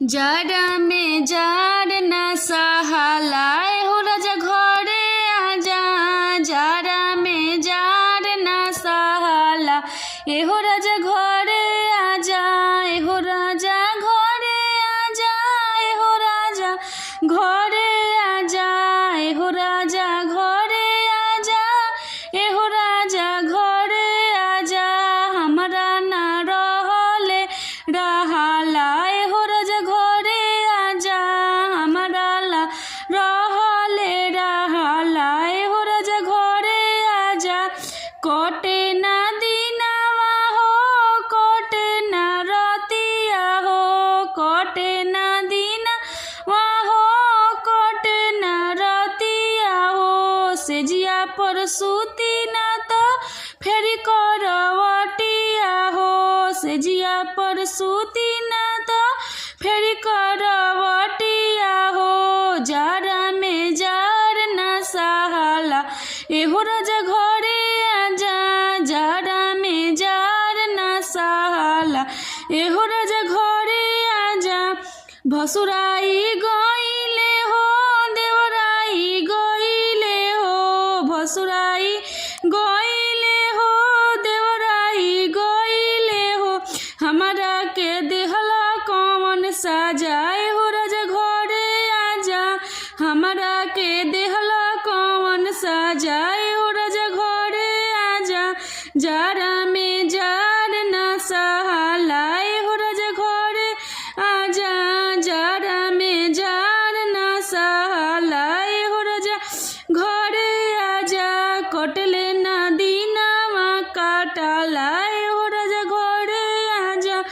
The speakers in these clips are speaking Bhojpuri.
जाड़ा में जाड़ ना सहालाए हो राजा घरे आजा। जाड़ा में जाड़ ना सहाला ए हो राजा घरे आजा। ए हो राजा घरे आजा। ए हो राजा घरे आजा। ए हो राजा घरे आजा। ए हो राजा घरे आजा। हमरा ना रहले रहाला ए हो राजा घरे आजा। हमरा ला रहले रहाला ए हो राजा घरे आजा। कोटे ना दिनवा हो कोटे ना रतिया हो। कोटे ना दिनवा हो कोटे ना रतिया हो। सेजिया पर सूती ना तो फेरी करवटिया हो। सेजिया पर सूती ना तो फेरी करवटिया हो। जाड़ा में जाड़ ना सहाला ए हो राजा घरे आजा। जाड़ा में जाड़ ना सहाला ए हो राजा घरे आजा। भसुराई गइले हो देवराई गइले हो। भसुराई गइले हो देवराई गइले हो। हमरा के देहला कौन सजाए हो राजा घरे आजा। हमरा के देहला कौन सजाए हो राजा घरे आजा। जाड़ा में जाड़ ना सहाला ए हो राजा घरे आजा। जाड़ा में जाड़ ना सहाला ए हो राजा घरे आजा। कटले ना दिनवा काटला ए हो राजा घरे आजा।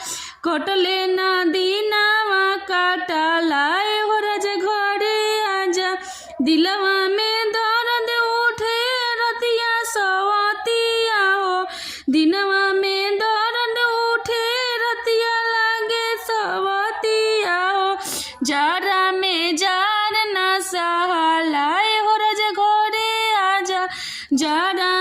कटले ना दिनवा काटला ए हो राजा घरे आजा। दिलवा में दर्द उठे रतिया सवतिया हो। दिनवा में दर्द उठे रतिया लागे सवतिया हो। जाड़ा में जाड़ ना सहाला ए हो राजा घरे आजा। जाड़ा